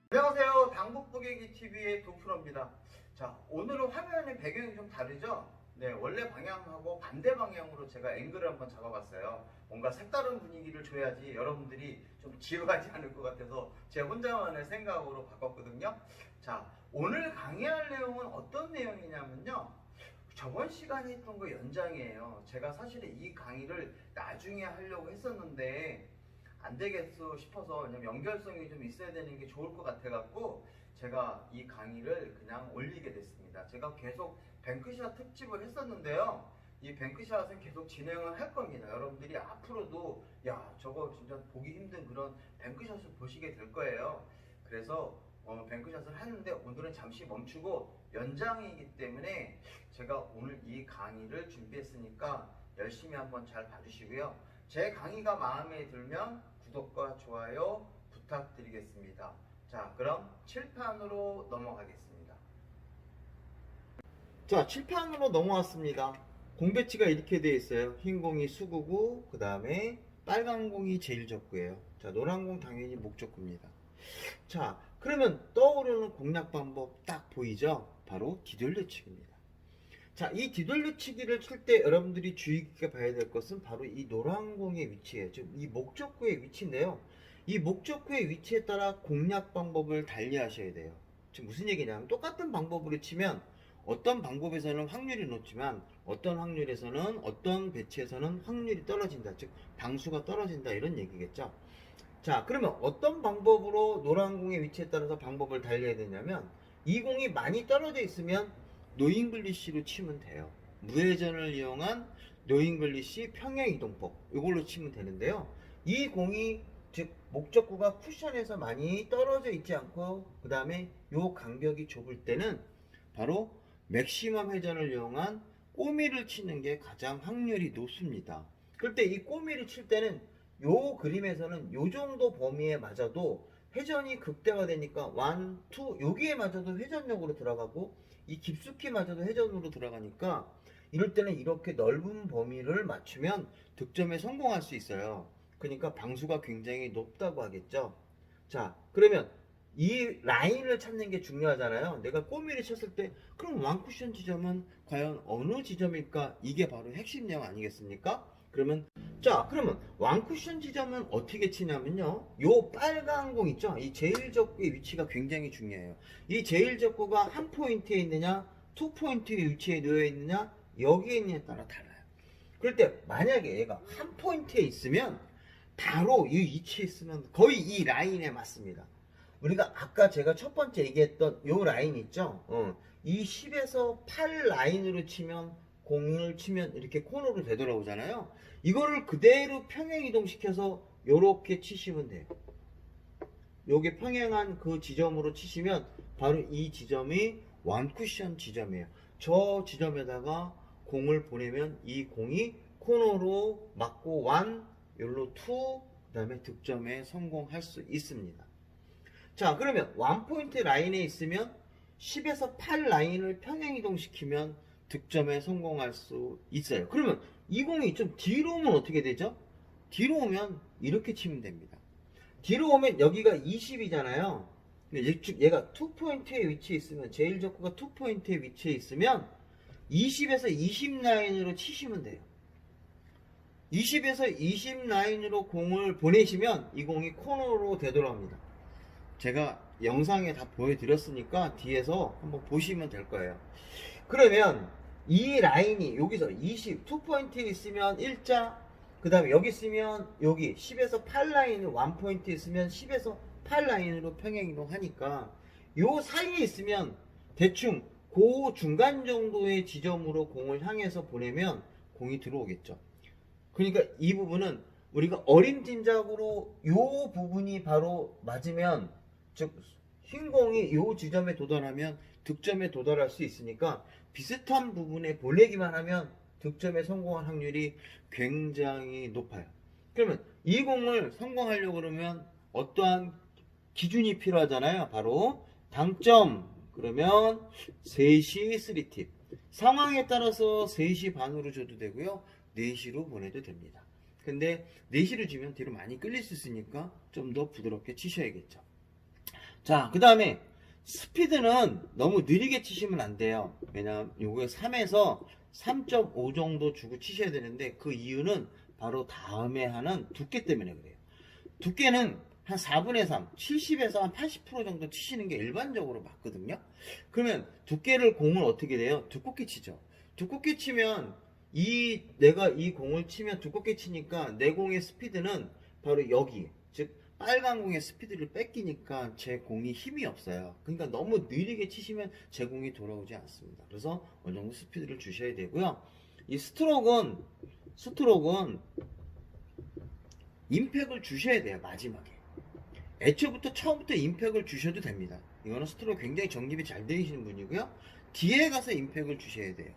안녕하세요. 당북부계기TV의 도프로입니다. 자, 오늘은 화면의 배경이 좀 다르죠? 네, 원래 방향하고 반대 방향으로 제가 앵글을 한번 잡아봤어요. 뭔가 색다른 분위기를 줘야지 여러분들이 좀 지루하지 않을 것 같아서 제 혼자만의 생각으로 바꿨거든요. 자, 오늘 강의할 내용은 어떤 내용이냐면요. 저번 시간에 했던 거 연장이에요. 제가 사실은 이 강의를 나중에 하려고 했었는데 안 되겠어 싶어서, 왜냐면 연결성이 좀 있어야 되는 게 좋을 것 같아 갖고 제가 이 강의를 그냥 올리게 됐습니다. 제가 계속 뱅크샷 특집을 했었는데요. 이 뱅크샷은 계속 진행을 할 겁니다. 여러분들이 앞으로도 야, 저거 진짜 보기 힘든 그런 뱅크샷을 보시게 될 거예요. 그래서 뱅크샷을 하는데 오늘은 잠시 멈추고 연장이기 때문에 제가 오늘 이 강의를 준비했으니까 열심히 한번 잘 봐주시고요. 제 강의가 마음에 들면 구독과 좋아요 부탁드리겠습니다. 자, 그럼 칠판으로 넘어가겠습니다. 자, 칠판으로 넘어왔습니다. 공 배치가 이렇게 되어 있어요. 흰 공이 수구고, 그 다음에 빨간 공이 제일적구예요. 자, 노란 공 당연히 목적구입니다. 자, 그러면 떠오르는 공략 방법 딱 보이죠? 바로 뒤돌려치기입니다. 자, 이 뒤돌려치기를 칠 때 여러분들이 주의 깊게 봐야 될 것은 바로 이 노란 공의 위치예요. 즉, 이 목적구의 위치인데요. 이 목적구의 위치에 따라 공략 방법을 달리 하셔야 돼요. 지금 무슨 얘기냐면, 똑같은 방법으로 치면 어떤 방법에서는 확률이 높지만 어떤 확률에서는, 어떤 배치에서는 확률이 떨어진다. 즉, 방수가 떨어진다, 이런 얘기겠죠. 자, 그러면 어떤 방법으로 노란 공의 위치에 따라서 방법을 달려야 되냐면, 이 공이 많이 떨어져 있으면 노잉글리시로 치면 돼요. 무회전을 이용한 노잉글리시 평행이동법, 이걸로 치면 되는데요. 이 공이, 즉 목적구가 쿠션에서 많이 떨어져 있지 않고 그 다음에 요 간격이 좁을 때는 바로 맥시멈 회전을 이용한 꼬미를 치는 게 가장 확률이 높습니다. 그럴 때 이 꼬미를 칠 때는 요 그림에서는 요 정도 범위에 맞아도 회전이 극대화되니까 1, 2 여기에 맞아도 회전력으로 들어가고, 이 깊숙이 맞아도 회전으로 들어가니까 이럴 때는 이렇게 넓은 범위를 맞추면 득점에 성공할 수 있어요. 그러니까 방수가 굉장히 높다고 하겠죠. 자, 그러면 이 라인을 찾는 게 중요하잖아요. 내가 꼬미를 쳤을 때 그럼 완쿠션 지점은 과연 어느 지점일까? 이게 바로 핵심 내용 아니겠습니까? 그러면 완쿠션 지점은 어떻게 치냐면요, 요 빨간 공 있죠? 이 제일적구의 위치가 굉장히 중요해요. 이 제일적구가 한 포인트에 있느냐, 투 포인트의 위치에 놓여 있느냐, 여기에 있느냐에 따라 달라요. 그럴 때 만약에 얘가 한 포인트에 있으면 바로 이 위치에 있으면 거의 이 라인에 맞습니다. 우리가 아까 제가 첫 번째 얘기했던 요 라인 있죠? 이 10에서 8 라인으로 치면, 공을 치면 이렇게 코너로 되돌아오잖아요. 이거를 그대로 평행 이동시켜서 요렇게 치시면 돼요. 요게 평행한 그 지점으로 치시면 바로 이 지점이 완쿠션 지점이에요. 저 지점에다가 공을 보내면 이 공이 코너로 맞고 1, 요로 2, 그 다음에 득점에 성공할 수 있습니다. 자, 그러면 원포인트 라인에 있으면 10에서 8 라인을 평행 이동시키면 득점에 성공할 수 있어요. 그러면 이 공이 좀 뒤로 오면 어떻게 되죠? 뒤로 오면 이렇게 치면 됩니다. 뒤로 오면 여기가 20이잖아요. 얘가 2포인트에 위치해 있으면, 제일적구가 2포인트에 위치해 있으면 20에서 20 라인으로 치시면 돼요. 20에서 20 라인으로 공을 보내시면 이 공이 코너로 되돌아옵니다. 제가 영상에 다 보여드렸으니까 뒤에서 한번 보시면 될 거예요. 그러면 이 라인이 여기서 2포인트에 있으면 1자, 그 다음에 여기 있으면 여기 10에서 8 라인을 1포인트에 있으면 10에서 8 라인으로 평행이동 하니까 요 사이에 있으면 대충 그 중간 정도의 지점으로 공을 향해서 보내면 공이 들어오겠죠. 그러니까 이 부분은 우리가 어림짐작으로 요 부분이 바로 맞으면, 즉 흰 공이 요 지점에 도달하면 득점에 도달할 수 있으니까 비슷한 부분에 보내기만 하면 득점에 성공할 확률이 굉장히 높아요. 그러면 이 공을 성공하려고 그러면 어떠한 기준이 필요하잖아요. 바로 당점, 그러면 3시 3팁, 상황에 따라서 3시 반으로 줘도 되고요, 4시로 보내도 됩니다. 근데 4시로 주면 뒤로 많이 끌릴 수 있으니까 좀 더 부드럽게 치셔야겠죠. 자, 그 다음에 스피드는 너무 느리게 치시면 안 돼요. 왜냐면 요게 3에서 3.5 정도 주고 치셔야 되는데, 그 이유는 바로 다음에 하는 두께 때문에 그래요. 두께는 한 4분의 3, 70에서 한 80% 정도 치시는 게 일반적으로 맞거든요. 그러면 두께를 공을 어떻게 돼요? 두껍게 치죠. 두껍게 치면 내가 이 공을 치면 두껍게 치니까 내 공의 스피드는 바로 여기, 즉 빨간 공의 스피드를 뺏기니까 제 공이 힘이 없어요. 그러니까 너무 느리게 치시면 제 공이 돌아오지 않습니다. 그래서 어느 정도 스피드를 주셔야 되고요. 이 스트로크는 임팩을 주셔야 돼요. 마지막에 애초부터 처음부터 임팩을 주셔도 됩니다. 이거는 스트로크 굉장히 정립이 잘 되시는 분이고요. 뒤에 가서 임팩을 주셔야 돼요.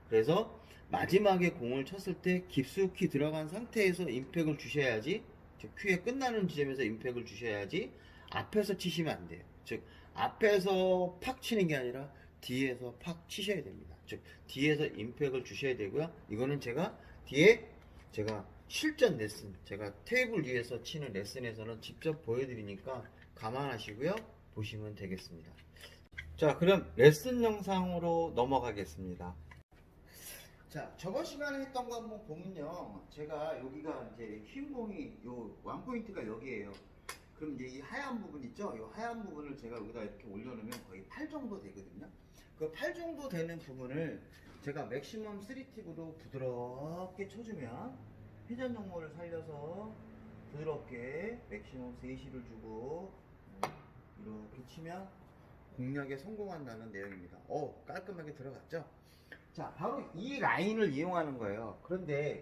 그래서 마지막에 공을 쳤을 때 깊숙이 들어간 상태에서 임팩을 주셔야지, 즉 큐에 끝나는 지점에서 임팩을 주셔야지 앞에서 치시면 안 돼요. 즉 앞에서 팍 치는 게 아니라 뒤에서 팍 치셔야 됩니다. 즉 뒤에서 임팩을 주셔야 되고요. 이거는 뒤에 제가 실전 레슨, 제가 테이블 위에서 치는 레슨에서는 직접 보여드리니까 감안하시고요. 보시면 되겠습니다. 자, 그럼 레슨 영상으로 넘어가겠습니다. 자, 저번 시간에 했던 거 한번 보면요. 제가 여기가 이제 흰 공이 요 원포인트가 여기에요. 그럼 이제 이 하얀 부분 있죠? 이 하얀 부분을 제가 여기다 이렇게 올려놓으면 거의 8 정도 되거든요. 그 8 정도 되는 부분을 제가 맥시멈 3팁으로 부드럽게 쳐주면, 회전 정모를 살려서 부드럽게 맥시멈 3시를 주고 이렇게 치면 공략에 성공한다는 내용입니다. 깔끔하게 들어갔죠? 자, 바로 이 라인을 이용하는 거예요. 그런데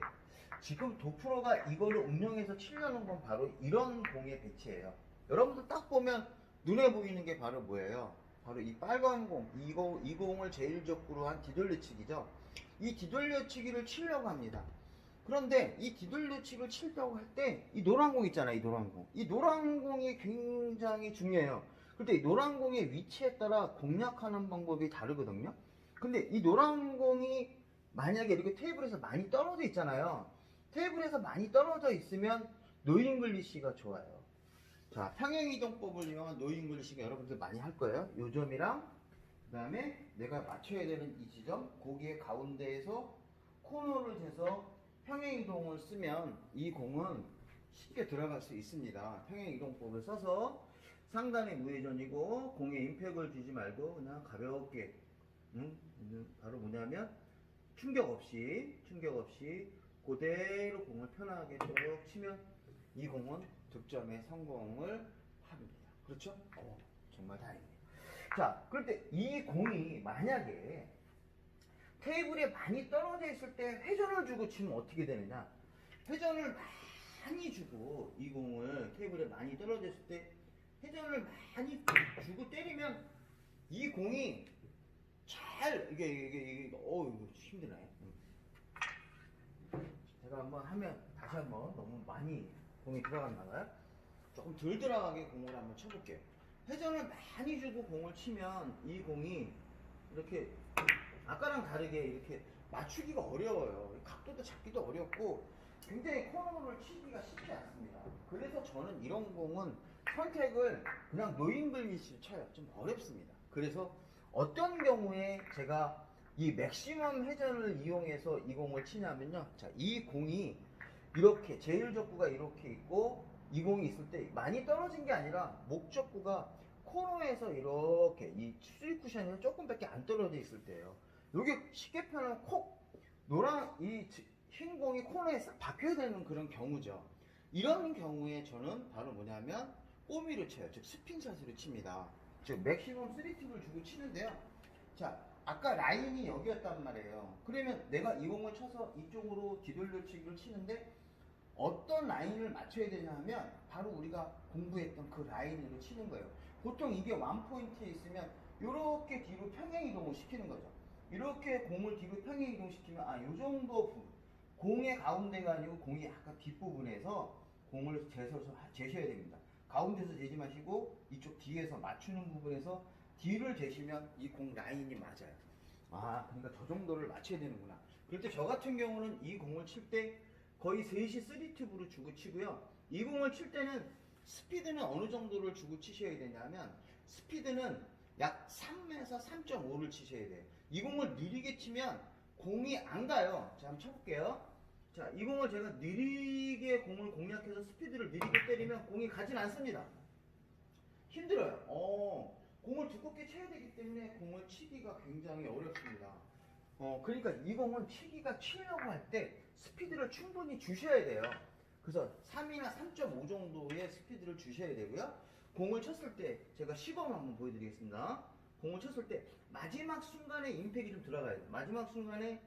지금 도프로가 이거를 운영해서 치려는 건 바로 이런 공의 배치예요. 여러분들 딱 보면 눈에 보이는 게 바로 뭐예요? 바로 이 빨간 공, 이 공을 제일 적구로 한 뒤돌려치기죠. 이 뒤돌려치기를 치려고 합니다. 그런데 이 뒤돌려치기를 치려고 할 때 이 노란 공 있잖아요. 이 노란 공. 이 노란 공이 굉장히 중요해요. 근데 이 노란 공의 위치에 따라 공략하는 방법이 다르거든요. 근데 이 노란 공이 만약에 이렇게 테이블에서 많이 떨어져 있잖아요. 테이블에서 많이 떨어져 있으면 노잉글리시가 좋아요. 자, 평행이동법을 이용한 노잉글리시가 여러분들 많이 할 거예요. 요 점이랑 그 다음에 내가 맞춰야 되는 이 지점, 거기에 가운데에서 코너를 재서 평행이동을 쓰면 이 공은 쉽게 들어갈 수 있습니다. 평행이동법을 써서 상단의 무회전이고 공에 임팩을 주지 말고 그냥 가볍게, 바로 뭐냐면 충격 없이 그대로 공을 편하게 쭉 치면 이 공은 득점에 성공을 합니다. 그렇죠? 정말 다행이에요. 자, 그런데 이 공이 만약에 테이블에 많이 떨어져 있을 때 회전을 주고 치면 어떻게 되느냐? 회전을 많이 주고 이 공을 테이블에 많이 떨어져 있을 때 회전을 많이 주고 때리면 이 공이 이게 이거 힘드네. 제가 한번 하면 다시 한번 너무 많이 공이 들어갔나 봐요. 조금 덜 들어가게 공을 한번 쳐볼게요. 회전을 많이 주고 공을 치면 이 공이 이렇게 아까랑 다르게 이렇게 맞추기가 어려워요. 각도도 잡기도 어렵고 굉장히 코너를 치기가 쉽지 않습니다. 그래서 저는 이런 공은 선택을 그냥 노잉글리시를 쳐요. 좀 어렵습니다. 그래서 어떤 경우에 제가 이 맥시멈 회전을 이용해서 이 공을 치냐면요. 자, 이 공이 이렇게 제일적구가 이렇게 있고 이 공이 있을 때 많이 떨어진 게 아니라 목적구가 코너에서 이렇게 이 수익 쿠션이 조금밖에 안 떨어져 있을 때예요. 여기 쉽게 표현하면 이 흰 공이 코너에 싹 박혀야 되는 그런 경우죠. 이런 경우에 저는 바로 뭐냐면 꼬미를 쳐요. 즉 스핀샷으로 칩니다. 즉 맥시멈 3팁을 주고 치는데요. 자, 아까 라인이 여기였단 말이에요. 그러면 내가 이 공을 쳐서 이쪽으로 뒤돌려치기를 치는데 어떤 라인을 맞춰야 되냐 하면 바로 우리가 공부했던 그 라인으로 치는 거예요. 보통 이게 원포인트에 있으면 이렇게 뒤로 평행이동을 시키는 거죠. 이렇게 공을 뒤로 평행이동시키면 요 정도 공의 가운데가 아니고 공이 약간 뒷부분에서 공을 재셔야 됩니다. 가운데서 재지 마시고 이쪽 뒤에서 맞추는 부분에서 뒤를 재시면 이 공 라인이 맞아요. 그러니까 저 정도를 맞춰야 되는구나. 그럴 때 저 같은 경우는 이 공을 칠 때 거의 3시 3팁으로 주고 치고요. 이 공을 칠 때는 스피드는 어느 정도를 주고 치셔야 되냐면 스피드는 약 3에서 3.5를 치셔야 돼요. 이 공을 느리게 치면 공이 안 가요. 자, 한번 쳐볼게요. 자, 이 공을 제가 느리게 공을 공략해서 스피드를 느리게 때리면 공이 가진 않습니다. 힘들어요. 공을 두껍게 쳐야 되기 때문에 공을 치기가 굉장히 어렵습니다. 그러니까 이 공은 치려고 할 때 스피드를 충분히 주셔야 돼요. 그래서 3이나 3.5 정도의 스피드를 주셔야 되고요. 공을 쳤을 때 제가 시범 한번 보여드리겠습니다. 공을 쳤을 때 마지막 순간에 임팩이 좀 들어가야 돼요. 마지막 순간에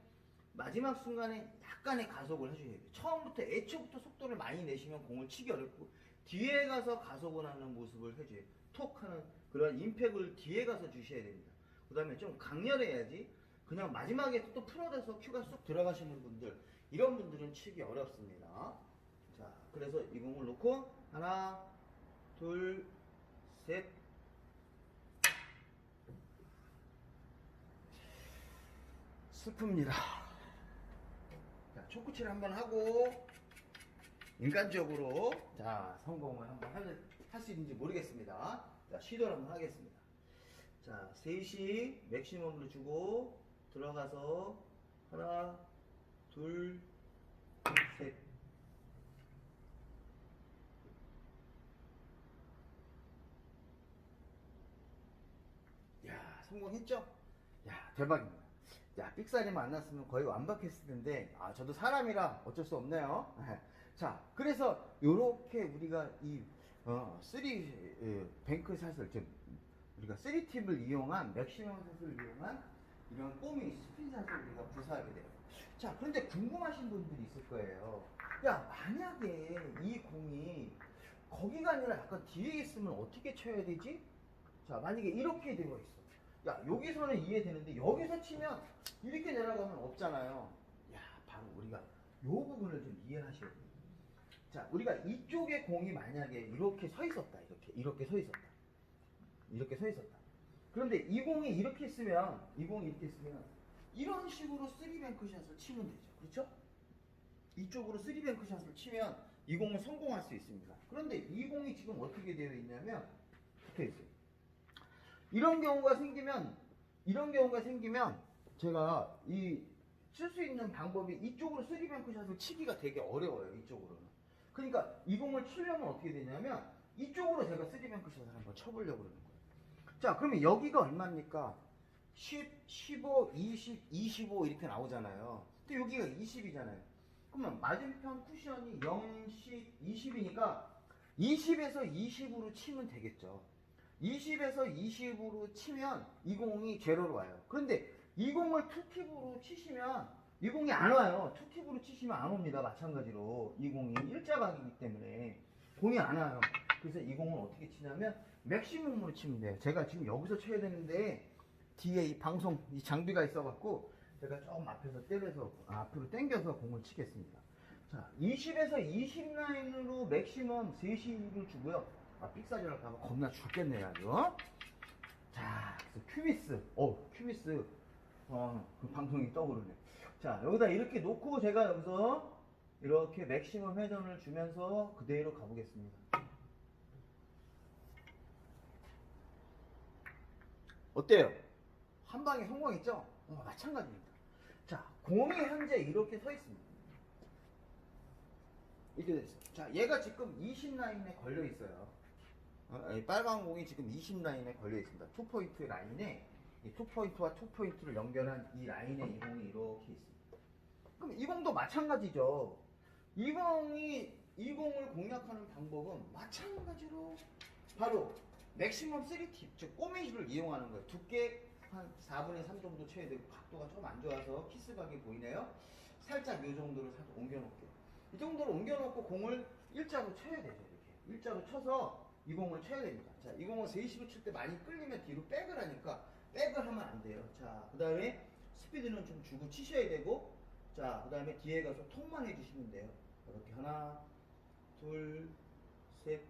약간의 가속을 해주셔야 돼요. 처음부터 애초부터 속도를 많이 내시면 공을 치기 어렵고 뒤에 가서 가속을 하는 모습을 해줘요. 톡 하는 그런 임팩을 뒤에 가서 주셔야 됩니다. 그 다음에 좀 강렬해야지 그냥 마지막에 또 풀어져서 큐가 쏙 들어가시는 분들, 이런 분들은 치기 어렵습니다. 자, 그래서 이 공을 놓고 하나, 둘, 셋. 슬픕니다. 자, 초코치를 한번 하고 인간적으로 자, 성공을 한번 할 수 있는지 모르겠습니다. 자, 시도를 한번 하겠습니다. 자, 3시 맥시멈으로 주고 들어가서 하나, 둘, 셋. 야, 성공했죠? 야, 대박입니다. 야, 삑사리만 안 났으면 거의 완벽했을 텐데, 저도 사람이라 어쩔 수 없네요. 자, 그래서 요렇게 우리가 이 3 뱅크샷을 우리가 3팁을 이용한 맥시멈 샷을 이용한 이런 꼬미 스핀샷을 우리가 구사하게 돼요. 자, 그런데 궁금하신 분들이 있을 거예요. 야, 만약에 이 공이 거기가 아니라 약간 뒤에 있으면 어떻게 쳐야 되지? 자, 만약에 이렇게 되어 있어. 야, 여기서는 이해되는데 여기서 치면 이렇게 내려가면 없잖아요. 야, 바로 우리가 요 부분을 좀 이해하셔야 돼요. 자, 우리가 이쪽에 공이 만약에 이렇게 서 있었다. 이렇게 서 있었다. 이렇게 서 있었다. 그런데 이 공이 이렇게 있으면 이런 식으로 3뱅크 샷을 치면 되죠. 그렇죠? 이쪽으로 3뱅크 샷을 치면 이 공은 성공할 수 있습니다. 그런데 이 공이 지금 어떻게 되어 있냐면 붙어 있어요. 이런 경우가 생기면 제가 칠 수 있는 방법이 이쪽으로 3뱅크 샷을 치기가 되게 어려워요. 이쪽으로는. 그러니까 이 공을 치려면 어떻게 되냐면 이쪽으로 제가 3뱅크 샷을 한번 쳐보려고 그러는 거예요. 자, 그러면 여기가 얼마입니까? 10, 15, 20, 25 이렇게 나오잖아요. 근데 여기가 20이잖아요. 그러면 맞은편 쿠션이 0, 10, 20이니까 20에서 20으로 치면 되겠죠. 20에서 20으로 치면 이 공이 제로로 와요. 그런데 이 공을 투팁으로 치시면 이 공이 안 와요. 투팁으로 치시면 안 옵니다. 마찬가지로 이 공이 일자각이기 때문에 공이 안 와요. 그래서 이 공을 어떻게 치냐면 맥시멈으로 치면 돼요. 제가 지금 여기서 쳐야 되는데 뒤에 이 장비가 있어갖고 제가 조금 앞에서 때려서 앞으로 당겨서 공을 치겠습니다. 자, 20에서 20 라인으로 맥시멈 3시를 주고요. 삑사리 할까봐 겁나 죽겠네요, 아주. 자, 그래서 큐비스. 그 방송이 떠오르네. 자, 여기다 이렇게 놓고 제가 여기서 이렇게 맥시멈 회전을 주면서 그대로 가보겠습니다. 어때요? 한 방에 성공했죠? 마찬가지입니다. 자, 공이 현재 이렇게 서 있습니다. 이렇게 돼 있어요. 자, 얘가 지금 20 라인에 걸려 있어요. 빨간 공이 지금 20 라인에 걸려 있습니다. 2포인트 라인에 이 2포인트와 2포인트를 연결한 이 라인에 이 공이 이렇게 있습니다. 그럼 이 공도 마찬가지죠. 이 공을 공략하는 방법은 마찬가지로 바로 맥시멈 3팁, 즉 꼬미를 이용하는 거예요. 두께 한 4분의 3 정도 쳐야 되고 각도가 좀 안 좋아서 키스각이 보이네요. 살짝 이 정도로 살짝 옮겨놓을게요. 이 정도로 옮겨놓고 공을 일자로 쳐야 되죠. 이렇게 일자로 쳐서 이 공을 쳐야 됩니다. 자, 이 공을 3시로 칠 때 많이 끌리면 뒤로 백을 하니까 백을 하면 안 돼요. 자, 그 다음에 스피드는 좀 주고 치셔야 되고, 자, 그 다음에 뒤에 가서 톡만 해주시면 돼요. 이렇게 하나, 둘, 셋,